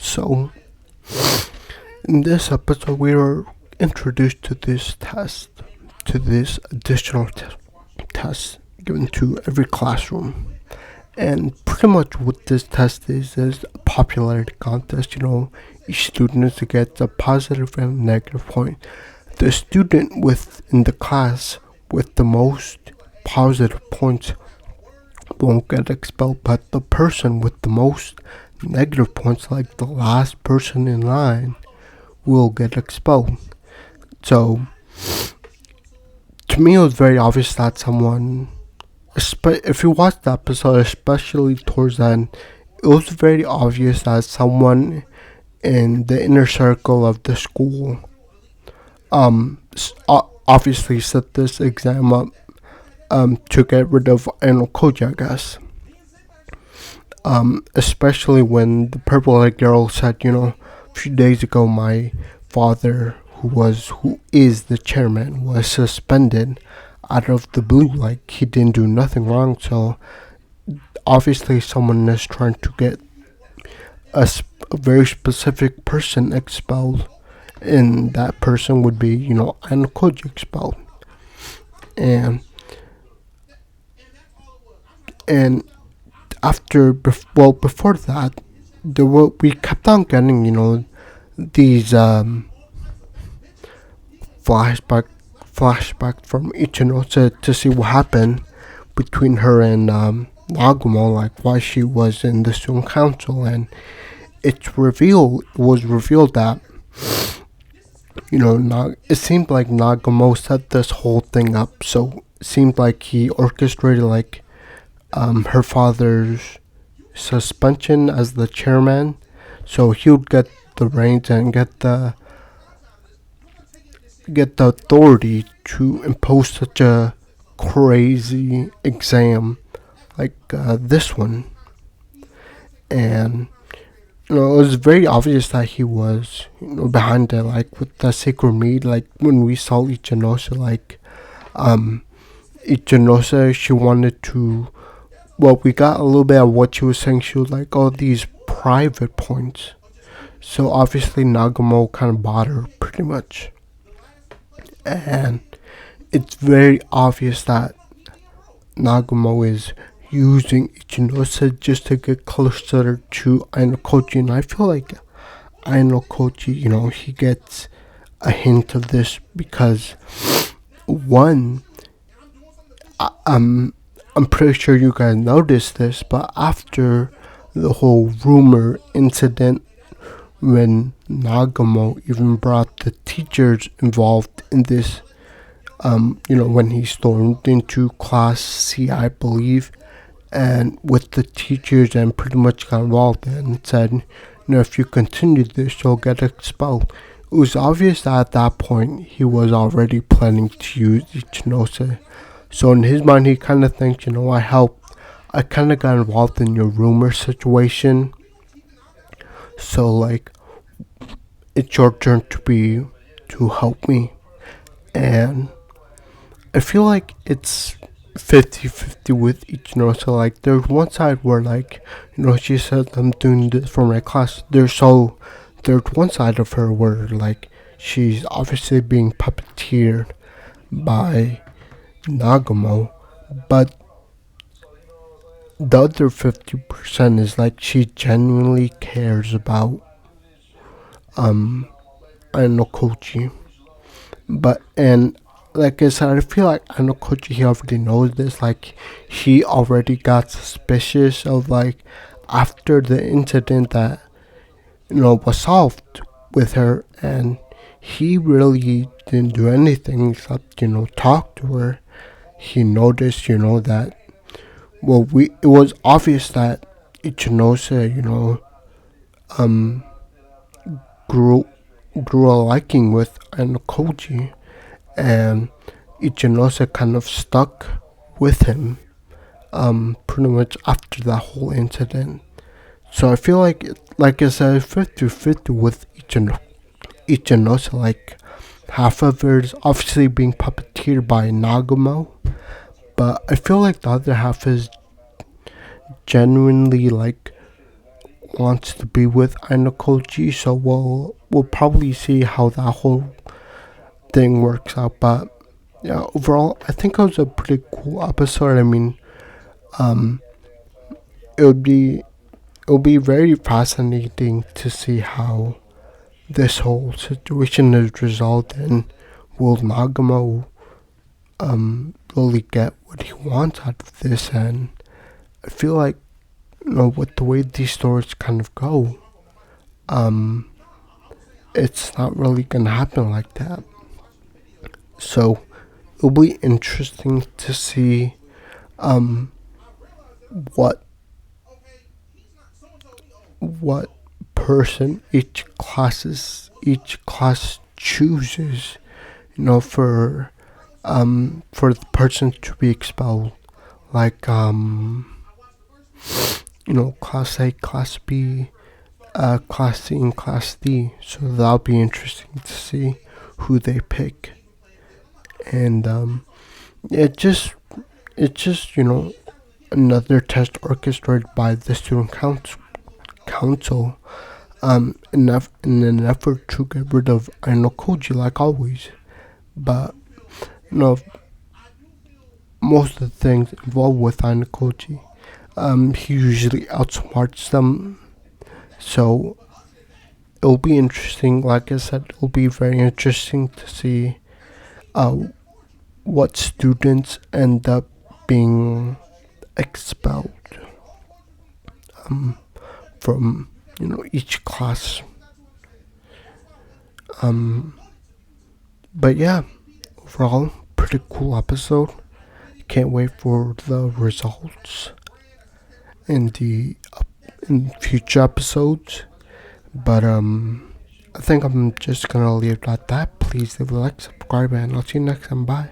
So, in this episode, we are introduced to this additional test given to every classroom. And pretty much what this test is a popularity contest. Each student gets a positive and negative point. The student within the class with the most positive points won't get expelled, but the person with the most negative points, like the last person in line, will get expelled. So, to me, it was very obvious that someone, if you watch the episode, especially towards the end, it was very obvious that someone in the inner circle of the school obviously set this exam up to get rid of Koji, I guess. Especially when the purple-haired girl said, a few days ago, my father, who is the chairman, was suspended out of the blue. Like, he didn't do nothing wrong. So obviously, someone is trying to get a very specific person expelled, and that person would be, Koji expelled. And before that, we kept on getting, these flashback from Ichinose to see what happened between her and Nagumo, like why she was in the student council. And it was revealed that it seemed like Nagumo set this whole thing up. So it seemed like he orchestrated her father's suspension as the chairman, so he would get the reins and get the authority to impose such a crazy exam like this one. And it was very obvious that he was behind it, like with the sacred mead. Like when we saw Ichinose, Ichinose, she wanted to, we got a little bit of what she was saying. She was like, oh, these private points. So obviously Nagumo kind of bought her pretty much. And it's very obvious that Nagumo is using Ichinose just to get closer to Ainokochi. And I feel like Ainokochi, he gets a hint of this because, one, I'm pretty sure you guys noticed this, but after the whole rumor incident, when Nagumo even brought the teachers involved in this, when he stormed into Class C, I believe, and with the teachers and pretty much got involved and said, if you continue this, you'll get expelled. It was obvious that at that point he was already planning to use Ichinose. So in his mind, he kind of thinks, I helped. I kind of got involved in your rumor situation. So, it's your turn to help me. And I feel like it's 50-50 with Ichinose. So, there's one side where, she said, I'm doing this for my class. There's one side of her where, she's obviously being puppeteered by Nagumo, but the other 50% is she genuinely cares about Ainokochi. And like I said, I feel like Ainokochi, he already knows this. He already got suspicious of after the incident that was solved with her, and he really didn't do anything except talk to her. He noticed that it was obvious that Ichinose grew a liking with Ainokochi, and Ichinose kind of stuck with him pretty much after that whole incident. So I feel like I said, 50-50 with Ichinose. Half of it is obviously being puppeteered by Nagumo, but I feel like the other half is genuinely wants to be with Ainokoji, so we'll probably see how that whole thing works out. But yeah, overall, I think it was a pretty cool episode. I mean, um, it would be very fascinating to see how this whole situation is resolved, and will Nagamo really get what he wants out of this. And I feel like, with the way these stories kind of go, it's not really gonna happen like that. So it'll be interesting to see what what person each class chooses, for the person to be expelled. Like class A, class B, class C, and class D. So that'll be interesting to see who they pick. And it's just another test orchestrated by the student council, in an effort to get rid of Ainokoji, like always. But most of the things involved with Ainokoji, he usually outsmarts them. So it'll be interesting. Like I said, it'll be very interesting to see what students end up being expelled from each class. But yeah, overall, pretty cool episode. Can't wait for the results in the in future episodes. But I think I'm just gonna leave it at that. Please leave a like, subscribe, and I'll see you next time. Bye.